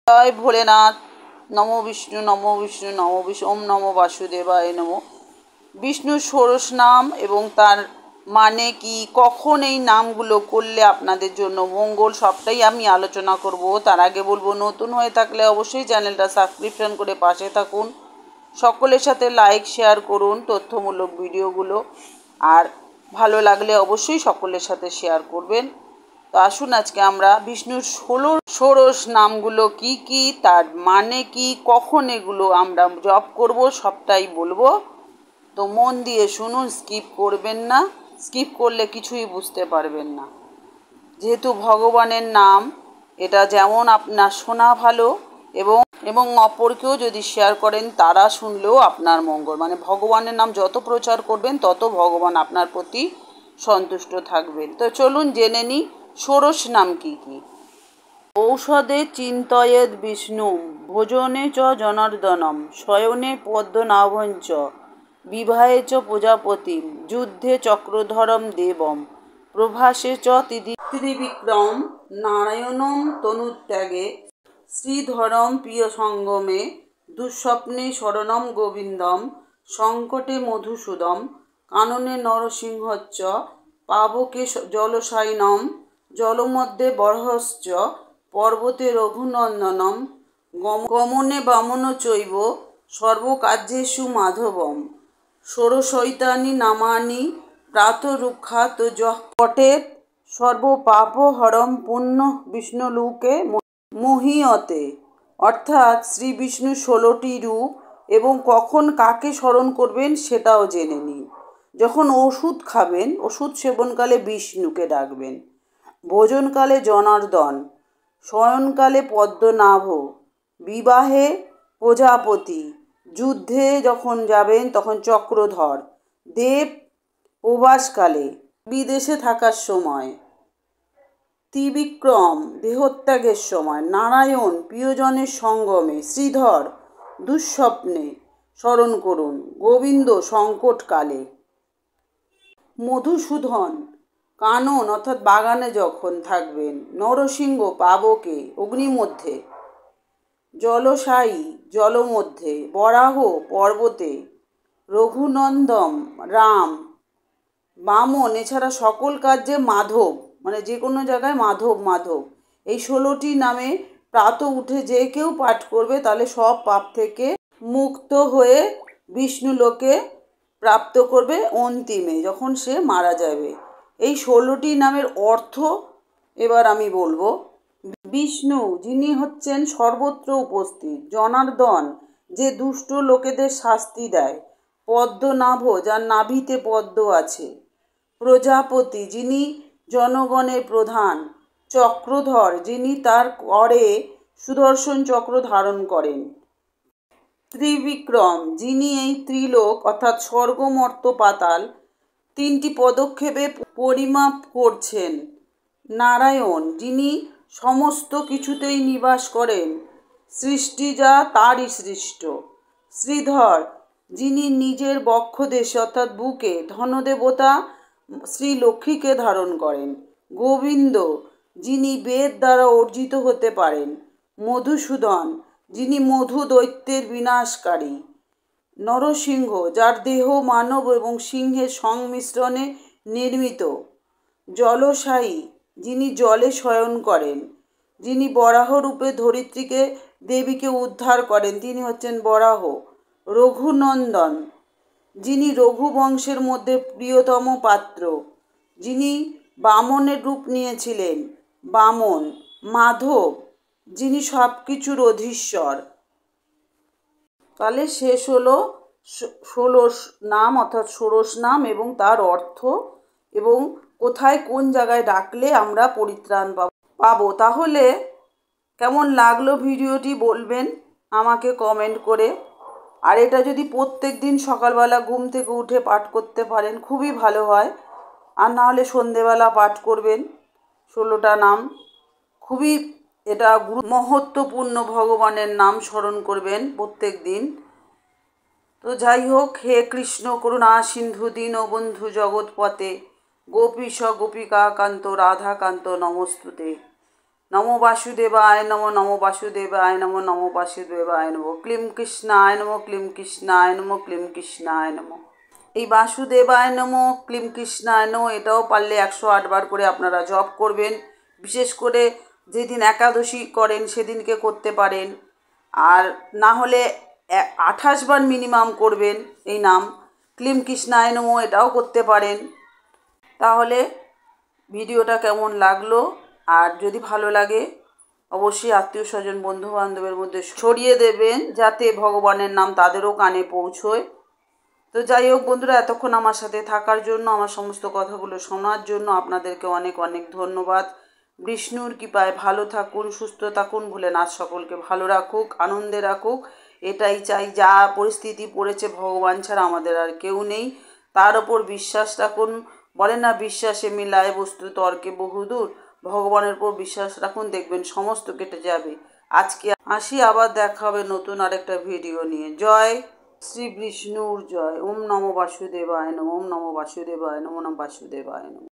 জয় ভোলেনাথ। নমো বিষ্ণু নমো বিষ্ণু নমো বিষ্ণু। ওম নমো বাসুদেবায় নমো। বিষ্ণুর ষোড়শ নাম এবং তার মানে কি, কখন এই নামগুলো করলে আপনাদের জন্য মঙ্গল, সবটাই আমি আলোচনা করব। তার আগে বলবো, নতুন হয়ে থাকলে অবশ্যই চ্যানেলটা সাবস্ক্রিপশন করে পাশে থাকুন। সকলের সাথে লাইক শেয়ার করুন তথ্যমূলক ভিডিওগুলো, আর ভালো লাগলে অবশ্যই সকলের সাথে শেয়ার করবেন। তো আসুন আজকে আমরা বিষ্ণুর ষোড়শ নামগুলো কি কি, তার মানে কি, কখন এগুলো আমরা জপ করব, সবটাই বলবো। তো মন দিয়ে শুনুন, স্কিপ করবেন না। স্কিপ করলে কিছুই বুঝতে পারবেন না। যেহেতু ভগবানের নাম, এটা যেমন আপনার শোনা ভালো এবং এবং অপরকেও যদি শেয়ার করেন তারা শুনলেও আপনার মঙ্গল। মানে ভগবানের নাম যত প্রচার করবেন তত ভগবান আপনার প্রতি সন্তুষ্ট থাকবেন। তো চলুন জেনে নিই ষোড়শ নাম কি কি। ঔষধে চিন্তয়েদ বিষ্ণু, ভোজনে চ জনার্দনম, শয়নে পদ্মনাভঞ্চ, বিবাহে চ প্রজাপতিম, যুদ্ধে চক্রধরম দেবম, প্রভাসে চ ত্রিবিক্রম, নারায়ণম তনুত্যাগে, শ্রীধরম প্রিয় সঙ্গমে, দুঃস্বপ্নে শরণম গোবিন্দম, সংকটে মধুসূদম, কাননে নরসিংহচ্চ, পাবকে জলশায়িনম, জলমধ্যে বরহশ্চ, পর্বতে রঘুনন্দনম, গমনে বামন চৈব, সর্বকার্যেষু মাধবম, ষোড়শৈতানি নামানি, প্রাতরুক্ষাত যঃ পঠেৎ, সর্বপাপহরম পুণ্য বিষ্ণুলোকে মহীয়তে। অর্থাৎ শ্রী বিষ্ণু 16টি রূপ এবং কখন কাকে স্মরণ করবেন সেটাও জেনে নিন। যখন ওষুধ খাবেন, ওষুধ সেবনকালে বিষ্ণুকে ডাকবেন, ভোজনকালে জনার্দন, শয়নকালে পদ্মনাভ, বিবাহে প্রজাপতি, যুদ্ধে যখন যাবেন তখন চক্রধর, দেব প্রবাসকালে, বিদেশে থাকার সময়, ত্রিবিক্রম দেহত্যাগের সময়, নারায়ণ প্রিয়জনের সঙ্গমে, শ্রীধর দুঃস্বপ্নে স্মরণ করুন, গোবিন্দ সংকটকালে, মধুসূদন কানন অর্থাৎ বাগানে যখন থাকবেন, নরসিংহ পাবকে অগ্নিমধ্যে, জলশায়ী জলমধ্যে, বরাহ পর্বতে, রঘুনন্দম রাম, বামন এছাড়া সকল কার্যে মাধব, মানে যে কোনো জায়গায় মাধব মাধব। এই 16টি নামে প্রাত উঠে যে কেউ পাঠ করবে তাহলে সব পাপ থেকে মুক্ত হয়ে বিষ্ণু লোকে প্রাপ্ত করবে অন্তিমে, যখন সে মারা যাবে। এই 16টি নামের অর্থ এবার আমি বলবো। বিষ্ণু যিনি হচ্ছেন সর্বত্র উপস্থিত, জনার্দন যে দুষ্ট লোকেদের শাস্তি দেয়, পদ্মনাভ যার নাভিতে পদ্ম আছে, প্রজাপতি যিনি জনগণের প্রধান, চক্রধর যিনি তার করে সুদর্শন চক্র ধারণ করেন, ত্রিবিক্রম যিনি এই ত্রিলোক অর্থাৎ স্বর্গ মর্ত্য পাতাল 3টি পদক্ষেপে পরিমাপ করছেন, নারায়ণ যিনি সমস্ত কিছুতেই নিবাস করেন, সৃষ্টি যা তারই সৃষ্ট, শ্রীধর যিনি নিজের বক্ষদেশে অর্থাৎ বুকে ধনদেবতা শ্রী লক্ষ্মীকে ধারণ করেন, গোবিন্দ যিনি বেদ দ্বারা অর্জিত হতে পারেন, মধুসূদন যিনি মধু দৈত্যের বিনাশকারী, নরসিংহ যার দেহ মানব এবং সিংহের সংমিশ্রণে নির্মিত, জলশায়ী যিনি জলে শয়ন করেন, যিনি বরাহ রূপে ধরিত্রীকে দেবীকে উদ্ধার করেন, তিনি হচ্ছেন বরাহ, রঘুনন্দন যিনি রঘুবংশের মধ্যে প্রিয়তম পাত্র, যিনি বামনের রূপ নিয়েছিলেন, বামন, মাধব যিনি সব কিছুর অধীশ্বর। তাহলে শেষ হলো 16 নাম অর্থাৎ ষোড়শ নাম এবং তার অর্থ এবং কোথায় কোন জায়গায় ডাকলে আমরা পরিত্রাণ পাবো। তাহলে কেমন লাগলো ভিডিওটি বলবেন আমাকে কমেন্ট করে। আর এটা যদি প্রত্যেক দিন সকালবেলা ঘুম থেকে উঠে পাঠ করতে পারেন খুবই ভালো হয়, আর না হলে সন্ধেবেলা পাঠ করবেন 16টা নাম। খুবই এটা মহত্বপূর্ণ, ভগবানের নাম স্মরণ করবেন প্রত্যেক দিন। তো যাই হোক, হে কৃষ্ণ করুণা সিন্ধু দীনবন্ধু জগৎপতে, গোপীশ গোপিকা কান্ত রাধাকান্ত নমস্তুতে, নমো বাসুদেবায় নমো, নমো বাসুদেবায় নমো, নমো বাসুদেবায় নমো। ক্লিম কৃষ্ণায় নমো, ক্লিম কৃষ্ণায় নমো, ক্লিম কৃষ্ণায় নমো। এই বাসুদেবায় নমো, ক্লিম কৃষ্ণায় নমো এটাও পারলে 108 বার করে আপনারা জপ করবেন। বিশেষ করে যেদিন একাদশী করেন সেদিনকে করতে পারেন, আর না হলে 28 বার মিনিমাম করবেন এই নাম। ক্লিম কৃষ্ণায় নমো এটাও করতে পারেন। তাহলে ভিডিওটা কেমন লাগলো, আর যদি ভালো লাগে অবশ্যই আত্মীয় স্বজন বন্ধু বান্ধবের মধ্যে ছড়িয়ে দেবেন, যাতে ভগবানের নাম তাদেরও কানে পৌঁছয়। তো যাই হোক বন্ধুরা, এতক্ষণ আমার সাথে থাকার জন্য, আমার সমস্ত কথাগুলো শোনার জন্য আপনাদেরকে অনেক অনেক ধন্যবাদ। বিষ্ণুর কৃপায় ভালো থাকুন, সুস্থ থাকুন, ভোলেনাথ সকলকে ভালো রাখুক, আনন্দে রাখুক, এটাই চাই। যা পরিস্থিতি পড়েছে ভগবান ছাড়া আমাদের আর কেউ নেই, তার ওপর বিশ্বাস রাখুন। বলে না, বিশ্বাসে মিলায় বস্তু তর্কে বহুদূর। ভগবানের উপর বিশ্বাস রাখুন, দেখবেন সমস্ত কেটে যাবে। আজকে আসি, আবার দেখা হবে নতুন আরেকটা ভিডিও নিয়ে। জয় শ্রী বিষ্ণুর জয়। ওম নমো বাসুদেবায় নমো, ওম নমো বাসুদেবায় নমো, নমঃ বাসুদেবায় নমঃ।